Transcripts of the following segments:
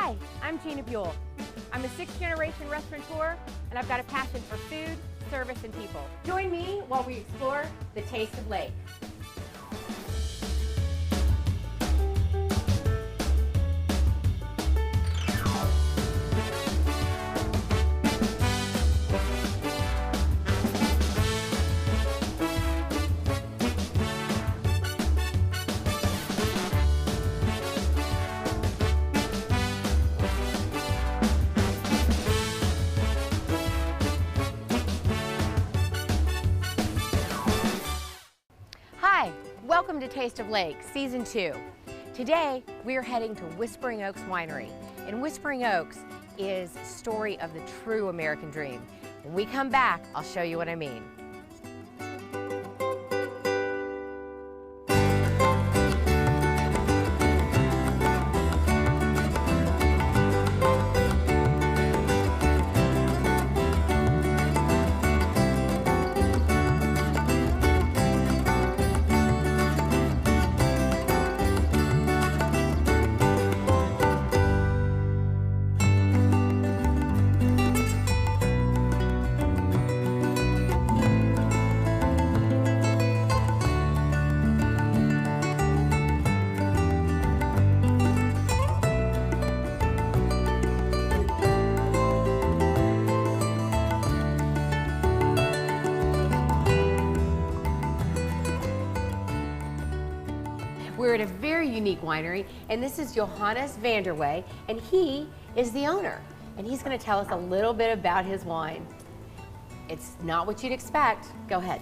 Hi, I'm Gina Buell. I'm a sixth-generation restaurateur, and I've got a passion for food, service, and people. Join me while we explore the taste of Lake. Hi, welcome to Taste of Lake, Season 2. Today, we're heading to Whispering Oaks Winery. And Whispering Oaks is a story of the true American dream. When we come back, I'll show you what I mean. We're at a very unique winery, and this is Johannes Vanderwey, and he is the owner. And he's going to tell us a little bit about his wine. It's not what you'd expect. Go ahead.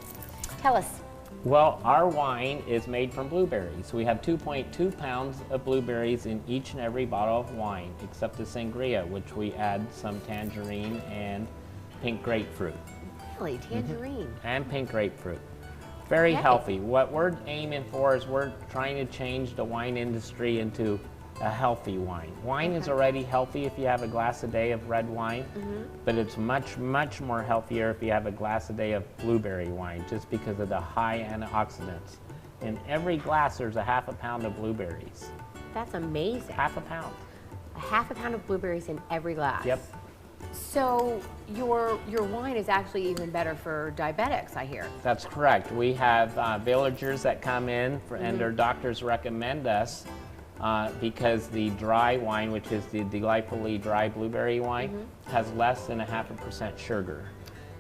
Tell us. Well, our wine is made from blueberries. We have 2.2 pounds of blueberries in each and every bottle of wine, except the sangria, which we add some tangerine and pink grapefruit. Really? Tangerine? And pink grapefruit. Very healthy. What we're aiming for is we're trying to change the wine industry into a healthy wine. Wine is already healthy if you have a glass a day of red wine, but it's much, much more healthier if you have a glass a day of blueberry wine, just because of the high antioxidants. In every glass, there's a half a pound of blueberries. That's amazing. Half a pound. A half a pound of blueberries in every glass. Yep. So your wine is actually even better for diabetics, I hear. That's correct. We have villagers that come in and their doctors recommend us because the dry wine, which is the delightfully dry blueberry wine, has less than 0.5% sugar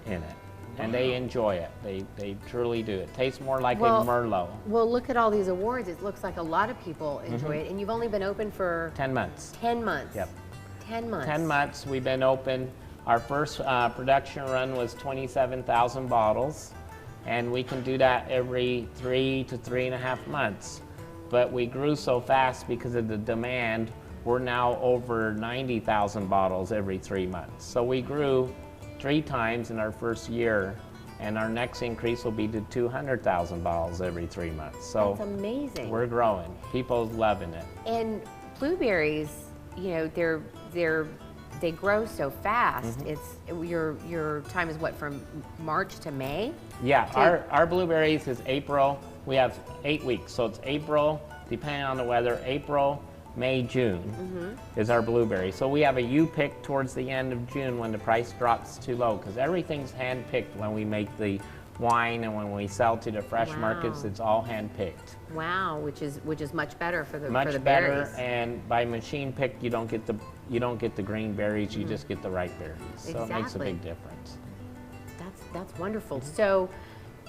in it. And they enjoy it. They truly do. It tastes more like a Merlot. Well, look at all these awards. It looks like a lot of people enjoy it. And you've only been open for 10 months. 10 months. Yep. 10 months. 10 months we've been open. Our first production run was 27,000 bottles, and we can do that every 3 to 3.5 months. But we grew so fast because of the demand, we're now over 90,000 bottles every 3 months. So we grew 3 times in our first year, and our next increase will be to 200,000 bottles every 3 months. So that's amazing. We're growing. People's loving it. And blueberries, you know, they grow so fast. It's your time is what, from March to May? Yeah, our blueberries is April. We have 8 weeks, so it's April, depending on the weather, April, May, June is our blueberry. So we have a U-pick towards the end of June when the price drops too low, because everything's hand-picked when we make the wine, and when we sell to the fresh markets, it's all hand-picked. Wow, which is much better for the much for the better, berries. And by machine picked, you don't get the green berries. You just get the ripe berries. So it makes a big difference. That's wonderful. So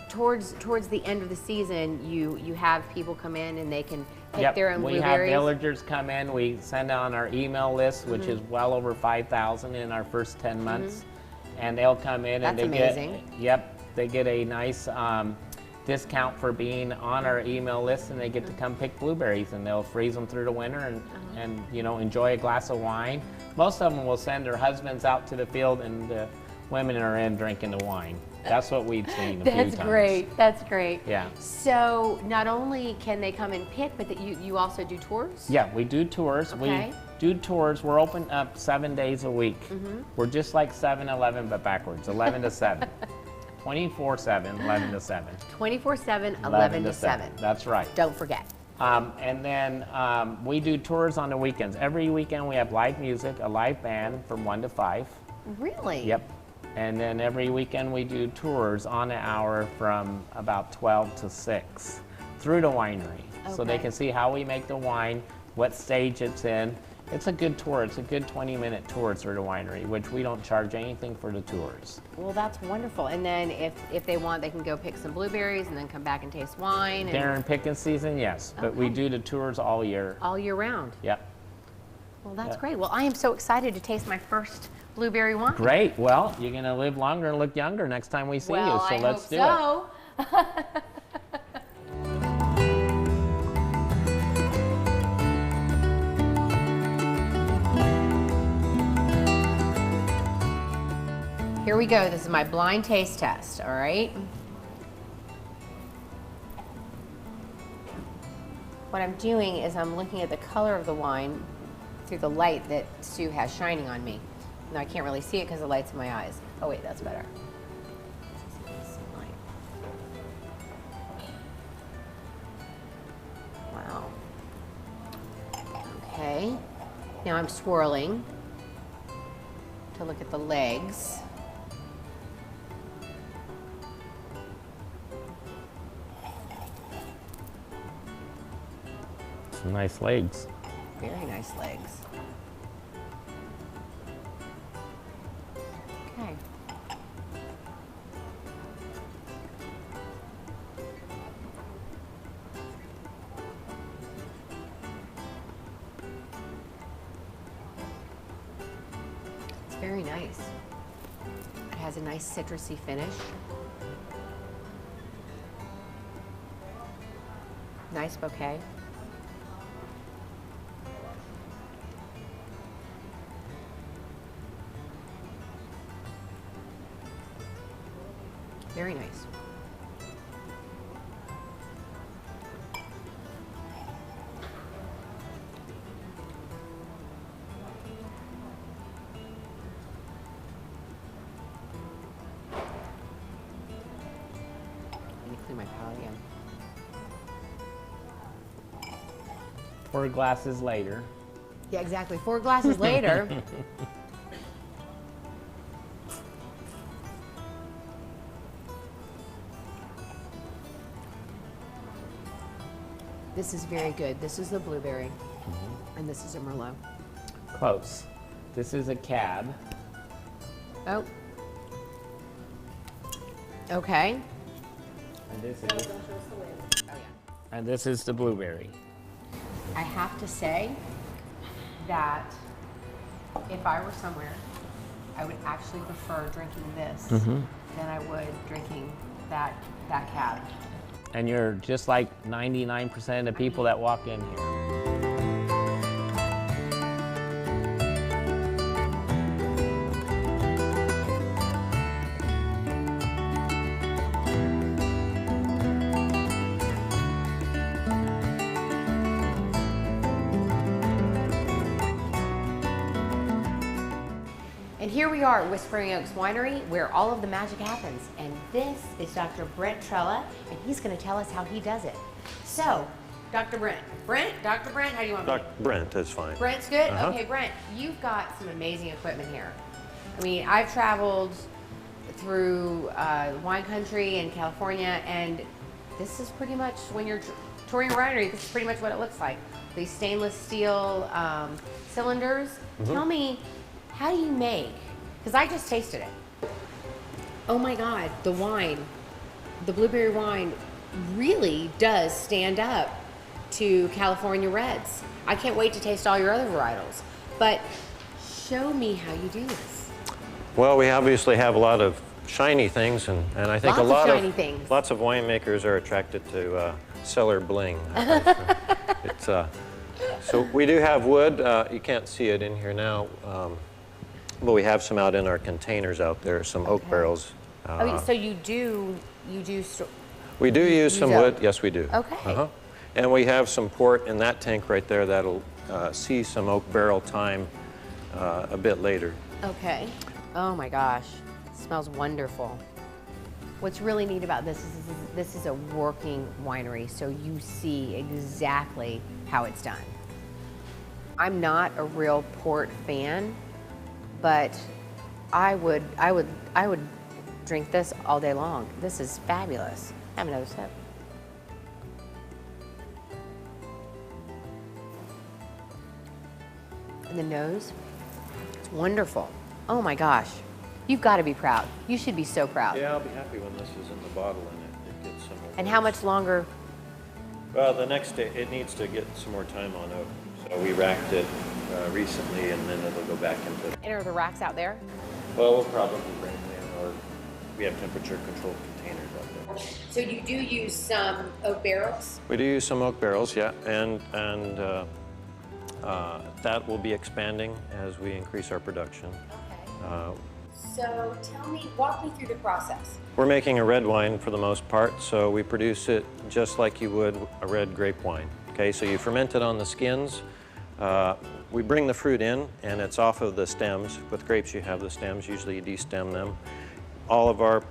towards the end of the season, you have people come in and they can pick their own blueberries. We have villagers come in. We send on our email list, which is well over 5,000 in our first 10 months, and they'll come in and they get a nice discount for being on our email list, and they get to come pick blueberries, and they'll freeze them through the winter and you know, enjoy a glass of wine. Most of them will send their husbands out to the field, and the women are in drinking the wine. That's what we've seen a few times. That's great. That's great. Yeah. So not only can they come and pick, but that you also do tours? Yeah, we do tours. Okay. We do tours. We're open up 7 days a week. We're just like 7-Eleven, but backwards, 11 to 7. 24/7, 11 to 7. 24/7, 11 to 7. That's right. Don't forget. And then we do tours on the weekends. Every weekend we have live music, a live band from 1 to 5. Really? Yep. And then every weekend we do tours on an hour from about 12 to 6 through the winery. Okay. So they can see how we make the wine, what stage it's in. It's a good tour. It's a good 20-minute tour through the winery, which we don't charge anything for the tours. Well, that's wonderful. And then if they want, they can go pick some blueberries and then come back and taste wine. During picking season, yes. But we do the tours all year. All year round. Yep. Well, that's great. Well, I am so excited to taste my first blueberry wine. Great. Well, you're going to live longer and look younger next time we see you. So let's do it. Here we go. This is my blind taste test, all right? What I'm doing is I'm looking at the color of the wine through the light that Sue has shining on me. Now I can't really see it because the light's in my eyes. Oh wait, that's better. Wow. Okay. Now I'm swirling to look at the legs. Some nice legs. Very nice legs. Okay. It's very nice. It has a nice citrusy finish. Nice bouquet. Very nice. Let me clean my palate again. 4 glasses later. Yeah, exactly. 4 glasses later. This is very good. This is the blueberry, and this is a Merlot. Close. This is a cab. Oh. Okay. And this is. And this is the blueberry. I have to say that if I were somewhere, I would actually prefer drinking this than I would drinking that cab. And you're just like 99% of the people that walk in here. And here we are at Whispering Oaks Winery, where all of the magic happens. And this is Dr. Brent Trela, and he's going to tell us how he does it. So, Dr. Brent. Dr. Brent, how do you want me? Dr. Brent, that's fine. Brent's good? Okay, Brent, you've got some amazing equipment here. I mean, I've traveled through wine country in California, and this is pretty much, when you're touring a winery, this is pretty much what it looks like. These stainless steel cylinders. Tell me, how do you make, because I just tasted it. Oh my God, the wine, the blueberry wine really does stand up to California Reds. I can't wait to taste all your other varietals, but show me how you do this. Well, we obviously have a lot of shiny things, and I think lots of winemakers are attracted to cellar bling. So we do have wood. You can't see it in here now. But we have some out in our containers out there, some oak barrels. So you do we do use some wood, yes we do. Okay. And we have some port in that tank right there that'll see some oak barrel time a bit later. Okay. Oh my gosh, it smells wonderful. What's really neat about this is this is a working winery, so you see exactly how it's done. I'm not a real port fan, but I would drink this all day long. This is fabulous. Have another sip. And the nose, it's wonderful. Oh my gosh, you've got to be proud. You should be so proud. Yeah, I'll be happy when this is in the bottle and it gets some more. And how much longer? Well, the next day, it needs to get some more time on oak. So we racked it recently, and then it'll go back into. And are the racks out there? Well, we'll probably bring them in, or we have temperature-controlled containers out there. So you do use some oak barrels? We do use some oak barrels, yeah, and that will be expanding as we increase our production. Okay. So walk me through the process. We're making a red wine for the most part, so we produce it just like you would a red grape wine. Okay, so you ferment it on the skins. We bring the fruit in, and it's off of the stems. With grapes, you have the stems. Usually you destem them. All of our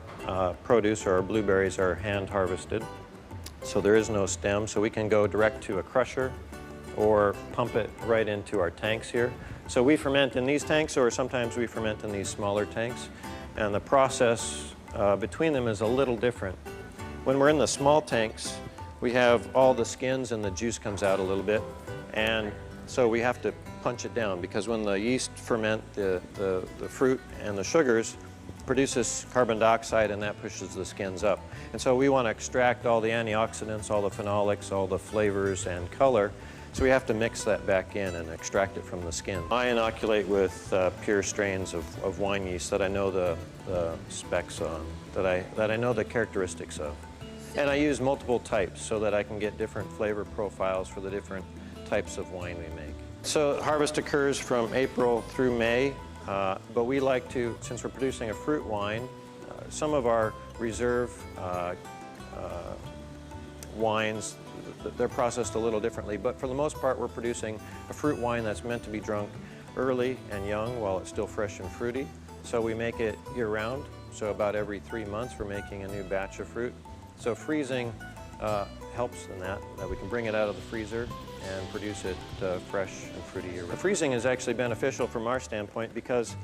produce, or our blueberries, are hand harvested, so there is no stem. So we can go direct to a crusher or pump it right into our tanks here. So we ferment in these tanks, or sometimes we ferment in these smaller tanks. And the process between them is a little different. When we're in the small tanks, we have all the skins and the juice comes out a little bit. And so we have to punch it down, because when the yeast ferment the fruit and the sugars, produces carbon dioxide, and that pushes the skins up. And so we want to extract all the antioxidants, all the phenolics, all the flavors and color. So we have to mix that back in and extract it from the skin. I inoculate with pure strains of wine yeast that I know the specs on, that I know the characteristics of. And I use multiple types so that I can get different flavor profiles for the different types of wine we make. So harvest occurs from April through May, but we like to, since we're producing a fruit wine, some of our reserve wines, they're processed a little differently, but for the most part we're producing a fruit wine that's meant to be drunk early and young while it's still fresh and fruity. So we make it year-round, so about every 3 months we're making a new batch of fruit. So freezing helps in that we can bring it out of the freezer and produce it fresh and fruity year-round. Freezing is actually beneficial from our standpoint, because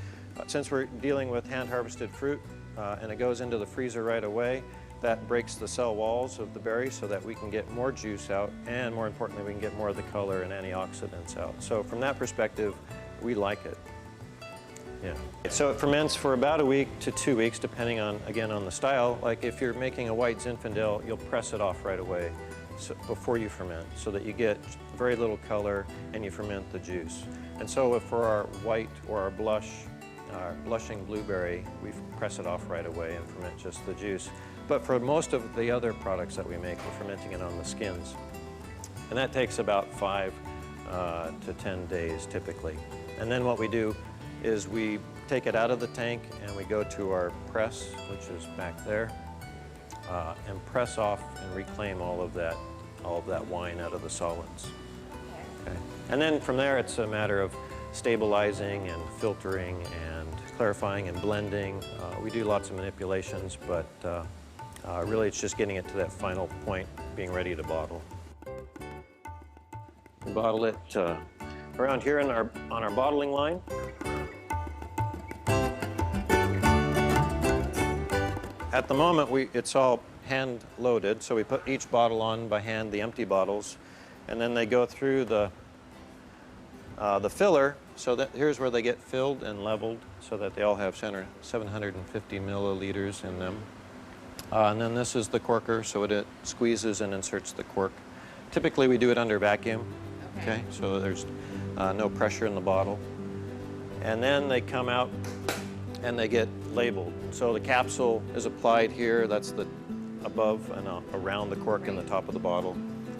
since we're dealing with hand-harvested fruit and it goes into the freezer right away, that breaks the cell walls of the berry so that we can get more juice out, and more importantly, we can get more of the color and antioxidants out. So from that perspective, we like it. Yeah. So it ferments for about a week to 2 weeks, depending on, again, on the style. Like if you're making a white Zinfandel, you'll press it off right away before you ferment, so that you get very little color and you ferment the juice. And so if for our white or our blushing blueberry, we press it off right away and ferment just the juice. But for most of the other products that we make, we're fermenting it on the skins. And that takes about 5 to 10 days typically. And then what we do is we take it out of the tank and we go to our press, which is back there, and press off and reclaim all of that wine out of the solids. Okay. And then from there, it's a matter of stabilizing and filtering and clarifying and blending. We do lots of manipulations, but really it's just getting it to that final point, being ready to bottle. We bottle it around here on our bottling line. At the moment, it's all hand loaded, so we put each bottle on by hand, the empty bottles, and then they go through the filler, so that here's where they get filled and leveled, so that they all have 750 milliliters in them. And then this is the corker, so it squeezes and inserts the cork. Typically we do it under vacuum, okay? So there's no pressure in the bottle. And then they come out and they get labeled. So the capsule is applied here, that's the above and around the cork in the top of the bottle.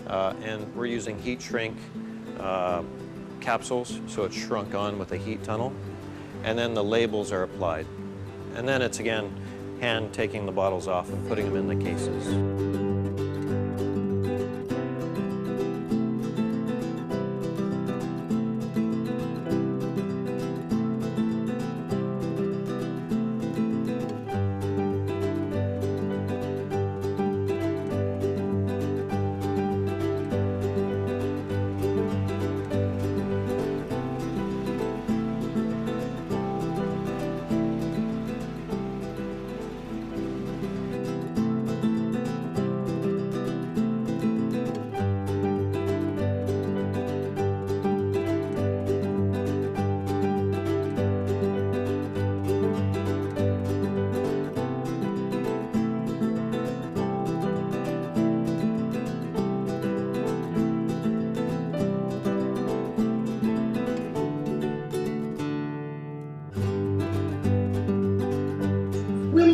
And we're using heat shrink capsules, so it's shrunk on with a heat tunnel. And then the labels are applied. And then it's again hand taking the bottles off and putting them in the cases.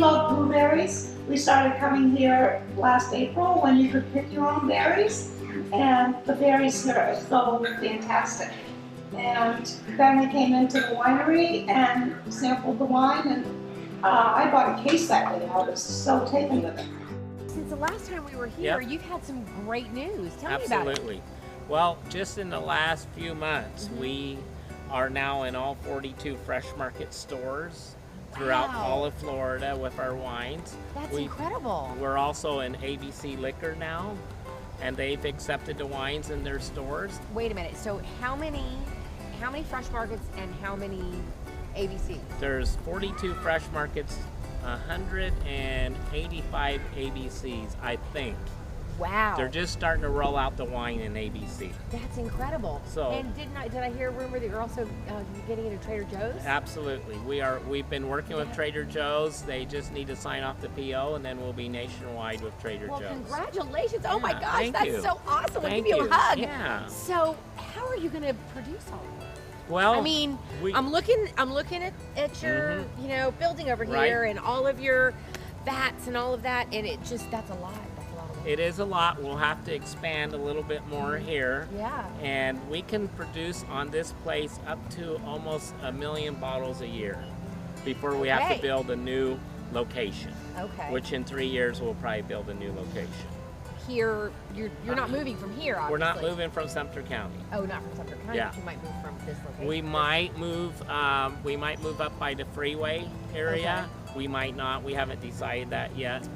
love blueberries. We started coming here last April when you could pick your own berries, and the berries here are so fantastic. And then we came into the winery and sampled the wine, and I bought a case that day. I was so taken with it. Since the last time we were here, you've had some great news. Tell me about it. Absolutely. Well, just in the last few months, we are now in all 42 Fresh Market stores throughout all of Florida with our wines. That's incredible. We're also in ABC Liquor now, and they've accepted the wines in their stores. Wait a minute. So how many Fresh Markets and how many ABC? There's 42 Fresh Markets, 185 ABCs, I think. Wow. They're just starting to roll out the wine in ABC. That's incredible. So, and did I hear a rumor that you're also getting into Trader Joe's? Absolutely. We've been working with Trader Joe's. They just need to sign off the PO, and then we'll be nationwide with Trader Joe's. Well, congratulations. Oh my gosh, thank that's you. so awesome. We'll Thank give you a hug. Yeah. So how are you going to produce all of this? Well, I mean, I'm looking at your building over here and all of your vats and all of that, and that's a lot. It is a lot. We'll have to expand a little bit more here. Yeah. And we can produce on this place up to almost 1 million bottles a year before we have to build a new location. Okay. Which in 3 years we'll probably build a new location. Here, you're not moving from here, obviously. We're not moving from Sumter County. Oh, not from Sumter County, but you might move from this location. We might move up by the freeway area. We might not. We haven't decided that yet.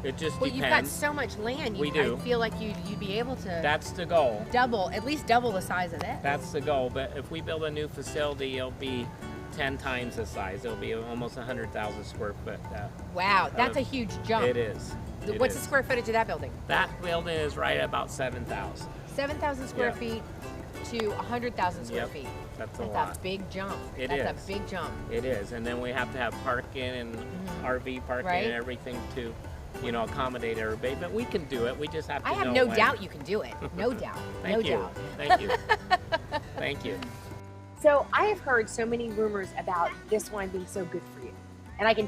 It just depends. You've got so much land. We do. I feel like you'd be able to. That's the goal. At least double the size of this. That's the goal. But if we build a new facility, it'll be 10 times the size. It'll be almost 100,000 square foot. Wow, that's a huge jump. It is. What's the square footage of that building? That building is right at about 7,000. 7,000 square feet to 100,000 square feet. That's a lot. That's a big jump. That's a big jump. It is. And then we have to have parking and RV parking and everything to accommodate everybody, but we can do it. We just have to I have no doubt you can do it. No doubt. Thank you. Doubt. Thank you. Thank you. So I have heard so many rumors about this wine being so good for you, and I can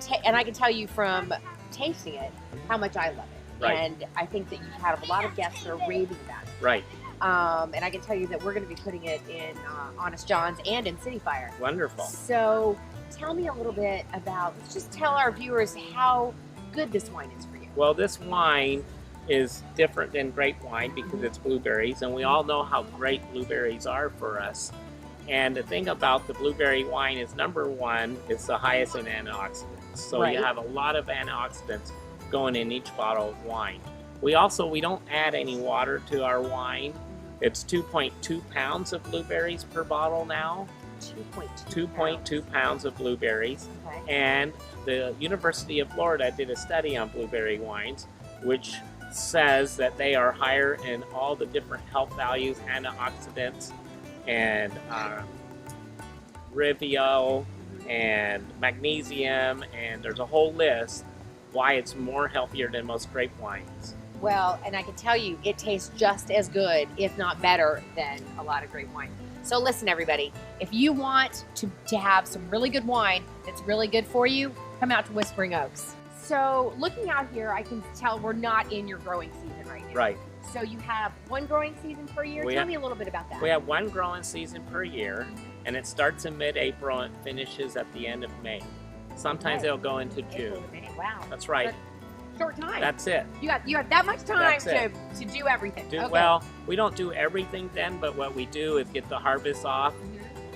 tell you from tasting it how much I love it. Right. And I think that you've had a lot of guests that are raving about it. Right. And I can tell you that we're going to be putting it in Honest John's and in City Fire. Wonderful. So tell me a little bit about. Let's just tell our viewers how good this wine is for you. Well, this wine is different than grape wine because it's blueberries, and we all know how great blueberries are for us. And the thing about the blueberry wine is, number one, it's the highest in antioxidants. So you have a lot of antioxidants going in each bottle of wine. We don't add any water to our wine. It's 2.2 pounds of blueberries per bottle now. 2.2 pounds of blueberries. Okay. And the University of Florida did a study on blueberry wines, which says that they are higher in all the different health values, antioxidants, and Rivio, and magnesium, and there's a whole list why it's more healthier than most grape wines. Well, and I can tell you, it tastes just as good, if not better, than a lot of grape wine. So listen, everybody, if you want to have some really good wine that's really good for you, come out to Whispering Oaks. So looking out here, I can tell we're not in your growing season right now. Right. So you have one growing season per year. Tell me a little bit about that. We have one growing season per year, and it starts in mid-April and finishes at the end of May. Sometimes it'll go into June. Wow. That's right. Short time. That's it. You have that much time to do everything. Well, we don't do everything then, but what we do is get the harvest off,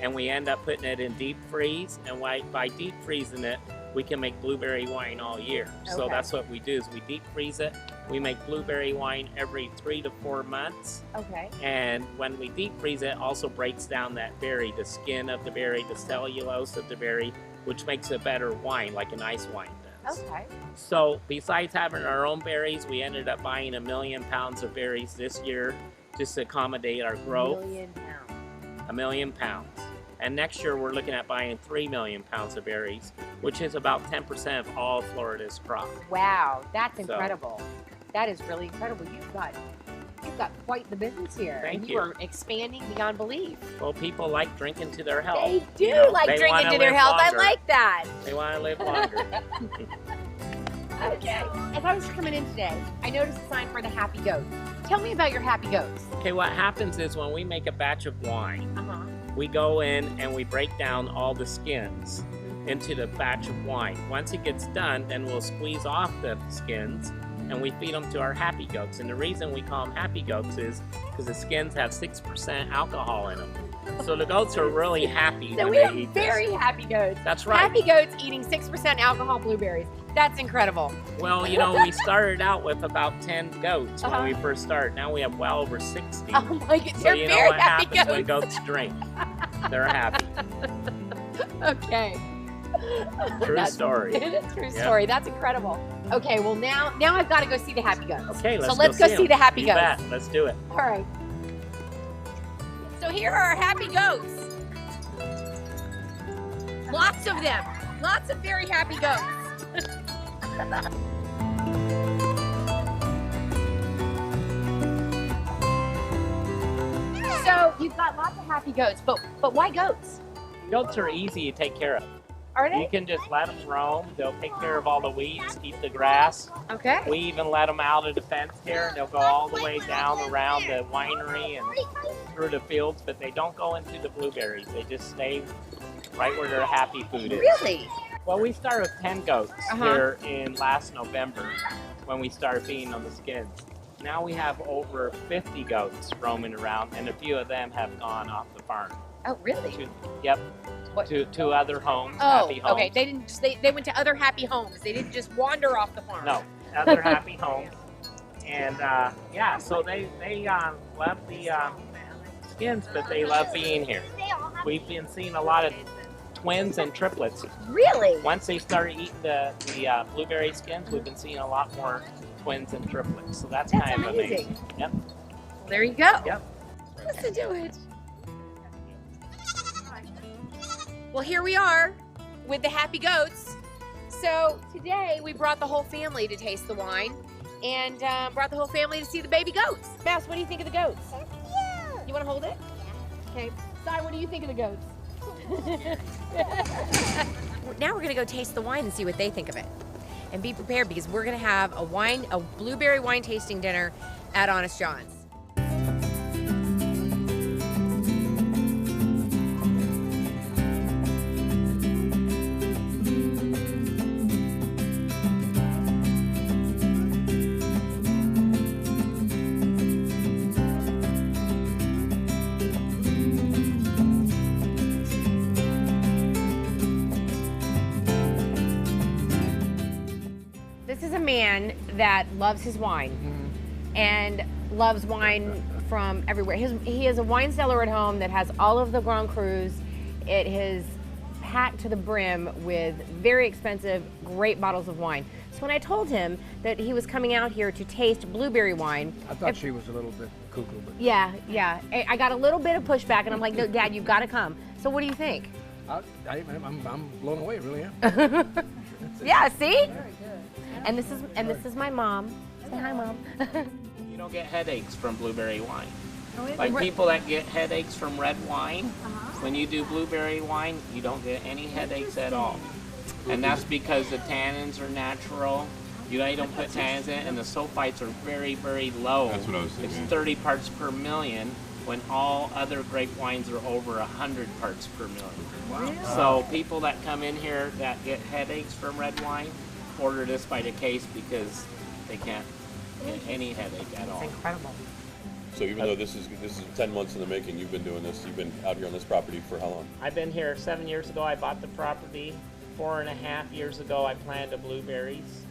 and we end up putting it in deep freeze. And by deep freezing it, we can make blueberry wine all year. So that's what we do, is we deep freeze it. We make blueberry wine every 3 to 4 months. Okay. And when we deep freeze it, also breaks down that berry, the skin of the berry, the cellulose of the berry, which makes a better wine, like an ice wine does. Okay. So besides having our own berries, we ended up buying 1 million pounds of berries this year just to accommodate our growth. 1 million pounds. 1 million pounds. And next year we're looking at buying 3 million pounds of berries, which is about 10% of all Florida's crop. Wow, that's incredible. That is really incredible. You've got quite the business here. Thank and you. you are expanding beyond belief. Well, people like drinking to their health. They do like drinking to their health. Longer. I like that. They want to live longer. Okay. As I was coming in today, I noticed a sign for the Happy Goat. Tell me about your Happy Goats. Okay, what happens is when we make a batch of wine, we go in and we break down all the skins into the batch of wine. Once it gets done, then we'll squeeze off the skins and we feed them to our Happy Goats. And the reason we call them Happy Goats is because the skins have 6% alcohol in them. So the goats are really happy So when we they have eat very this. happy goats. That's right. Happy goats eating 6% alcohol blueberries. That's incredible. Well, you know, we started out with about 10 goats when we first started. Now we have well over 60. Oh my goodness, So they're you know very what happy happens goats. when goats drink. They're happy. Okay. True story. True story. That's incredible. Okay, well now I've got to go see the happy goats. Okay, so let's go see the happy goats. Bet. Let's do it. All right. So here are our happy goats. Lots of them. Lots of very happy goats. So you've got lots of happy goats, but why goats? Goats are easy to take care of. Are they? You can just let them roam. They'll take care of all the weeds, eat the grass. Okay. We even let them out of the fence here, and they'll go all the way down around the winery and through the fields, but they don't go into the blueberries. They just stay right where their happy food is. Really? Well, we started with 10 goats here in last November when we started feeding on the skins. Now we have over 50 goats roaming around, and a few of them have gone off the farm. Oh, really? To other homes, Oh, happy homes. okay. They didn't. They went to other happy homes. They didn't just wander off the farm. No, other happy homes. And yeah, so they love the skins, but they love being here. We've been seeing a lot of twins and triplets. Really? Once they start eating the blueberry skins, we've been seeing a lot more twins and triplets. So that's kind of amazing. Yep. Well, there you go. Yep. Listen to it. Well, here we are with the happy goats. So today we brought the whole family to taste the wine and brought the whole family to see the baby goats. Bess, what do you think of the goats? You want to hold it? Yeah. Okay. Si, what do you think of the goats? Now we're going to go taste the wine and see what they think of it. And be prepared because we're going to have a blueberry wine tasting dinner at Honest John's. This is a man that loves his wine and loves wine from everywhere. He has a wine cellar at home that has all of the Grand Crus. It is packed to the brim with very expensive, great bottles of wine. So when I told him that he was coming out here to taste blueberry wine, I thought she was a little bit cuckoo. But yeah. I got a little bit of pushback, and I'm like, no, Dad, you've got to come. So what do you think? I'm blown away, really am. Yeah, see? And this is my mom. Say hi, Mom. You don't get headaches from blueberry wine. Oh, Like people that get headaches from red wine, when you do blueberry wine, you don't get any headaches at all. And that's because the tannins are natural. You don't put tannins in, and the sulfites are very, very low. That's what I was thinking. It's 30 parts per million, when all other grape wines are over 100 parts per million. Wow. So people that come in here that get headaches from red wine, order this by the case because they can't get any headache at all. It's incredible. So even though this is 10 months in the making, you've been doing this. You've been out here on this property for how long? I've been here 7 years ago. I bought the property. 4.5 years ago, I planted blueberries.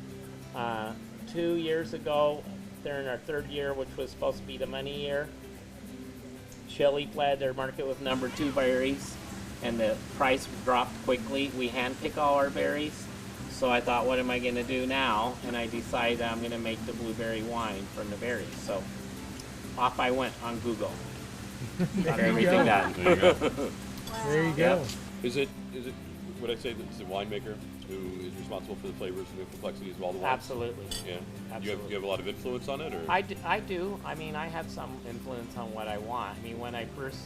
2 years ago, they're in our third year, which was supposed to be the money year. Chile fled their market with number 2 berries, and the price dropped quickly. We hand pick all our berries. So I thought, what am I going to do now? And I decided I'm going to make the blueberry wine from the berries. So off I went on Google. Got everything done. There you go. There you go. Is it would I say that it's a winemaker who is responsible for the flavors and the complexities of all the wines? Absolutely. Yeah. Absolutely. You have a lot of influence on it, or? I do. I mean, I have some influence on what I want. I mean, when I first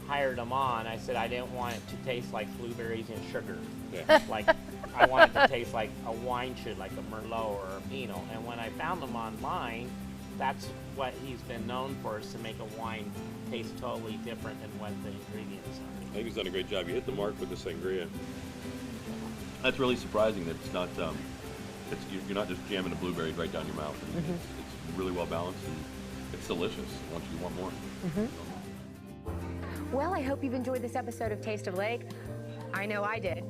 hired them on, I said I didn't want it to taste like blueberries and sugar. Yeah. Like, I wanted to taste like a wine should, like a Merlot or a Pinot. And when I found them online, that's what he's been known for, is to make a wine taste totally different than what the ingredients are. I think he's done a great job. You hit the mark with the sangria. That's really surprising that it's not, you're not just jamming the blueberries right down your mouth. And it's really well balanced and it's delicious once you want more. Well, I hope you've enjoyed this episode of Taste of Lake. I know I did.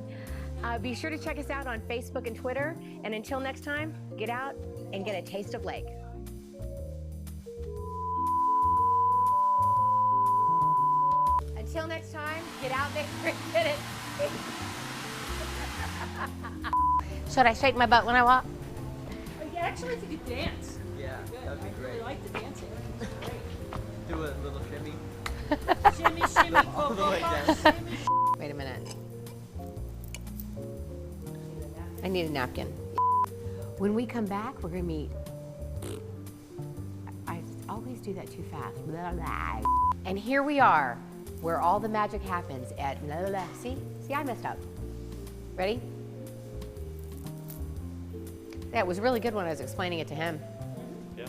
Be sure to check us out on Facebook and Twitter. And until next time, get out and get a taste of Lake. Until next time, get out there and get it. Should I shake my butt when I walk? Actually, if you could dance. Yeah, that'd be great. I like the dancing. Do a little shimmy. Shimmy, shimmy, All the way down. shimmy. Wait a minute. I need a napkin. When we come back, we're gonna meet. I always do that too fast. Blah, blah. And here we are, where all the magic happens at blah, blah, blah. See, I messed up. Ready? Yeah, it was really good when I was explaining it to him. Yeah.